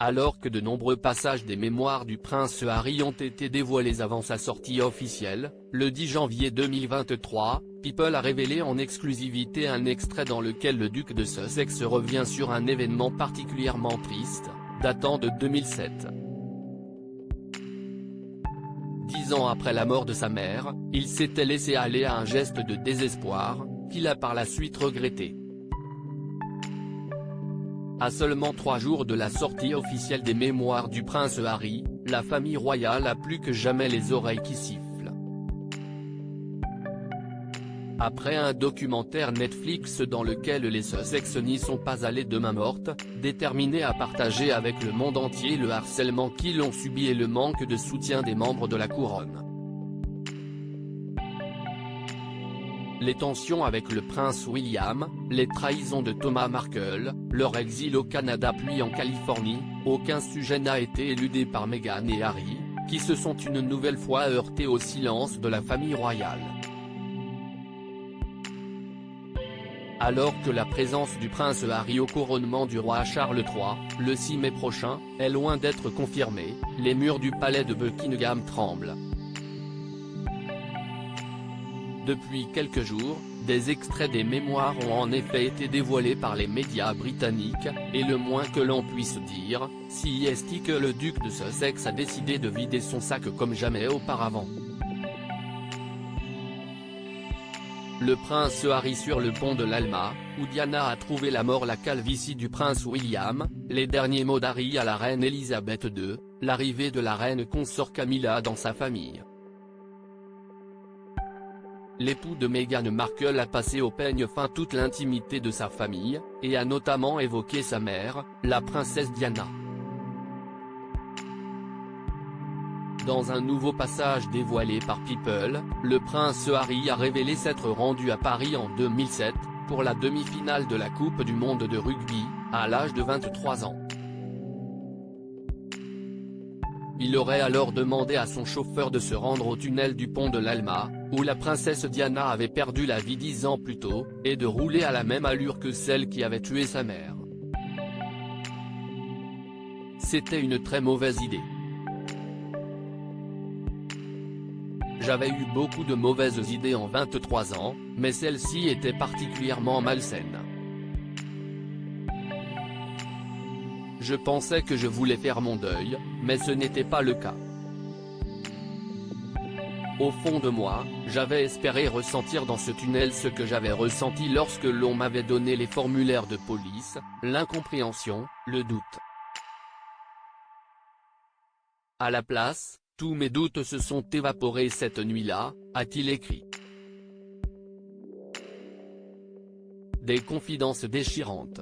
Alors que de nombreux passages des mémoires du prince Harry ont été dévoilés avant sa sortie officielle, le 10 janvier 2023, People a révélé en exclusivité un extrait dans lequel le duc de Sussex revient sur un événement particulièrement triste, datant de 2007. 10 ans après la mort de sa mère, il s'était laissé aller à un geste de désespoir, qu'il a par la suite regretté. À seulement 3 jours de la sortie officielle des mémoires du prince Harry, la famille royale a plus que jamais les oreilles qui sifflent. Après un documentaire Netflix dans lequel les Sussex n'y sont pas allés de main morte, déterminés à partager avec le monde entier le harcèlement qu'ils ont subi et le manque de soutien des membres de la couronne. Les tensions avec le prince William, les trahisons de Thomas Markle, leur exil au Canada puis en Californie, aucun sujet n'a été éludé par Meghan et Harry, qui se sont une nouvelle fois heurtés au silence de la famille royale. Alors que la présence du prince Harry au couronnement du roi Charles III, le 6 mai prochain, est loin d'être confirmée, les murs du palais de Buckingham tremblent. Depuis quelques jours, des extraits des mémoires ont en effet été dévoilés par les médias britanniques, et le moins que l'on puisse dire, si est que le duc de Sussex a décidé de vider son sac comme jamais auparavant. Le prince Harry sur le pont de l'Alma, où Diana a trouvé la mort. La calvitie du prince William, les derniers mots d'Harry à la reine Elisabeth II, l'arrivée de la reine consort Camilla dans sa famille. L'époux de Meghan Markle a passé au peigne fin toute l'intimité de sa famille, et a notamment évoqué sa mère, la princesse Diana. Dans un nouveau passage dévoilé par People, le prince Harry a révélé s'être rendu à Paris en 2007, pour la demi-finale de la Coupe du monde de rugby, à l'âge de 23 ans. Il aurait alors demandé à son chauffeur de se rendre au tunnel du pont de l'Alma, où la princesse Diana avait perdu la vie 10 ans plus tôt, et de rouler à la même allure que celle qui avait tué sa mère. C'était une très mauvaise idée. J'avais eu beaucoup de mauvaises idées en 23 ans, mais celle-ci était particulièrement malsaine. Je pensais que je voulais faire mon deuil, mais ce n'était pas le cas. Au fond de moi, j'avais espéré ressentir dans ce tunnel ce que j'avais ressenti lorsque l'on m'avait donné les formulaires de police, l'incompréhension, le doute. À la place, tous mes doutes se sont évaporés cette nuit-là, a-t-il écrit. Des confidences déchirantes.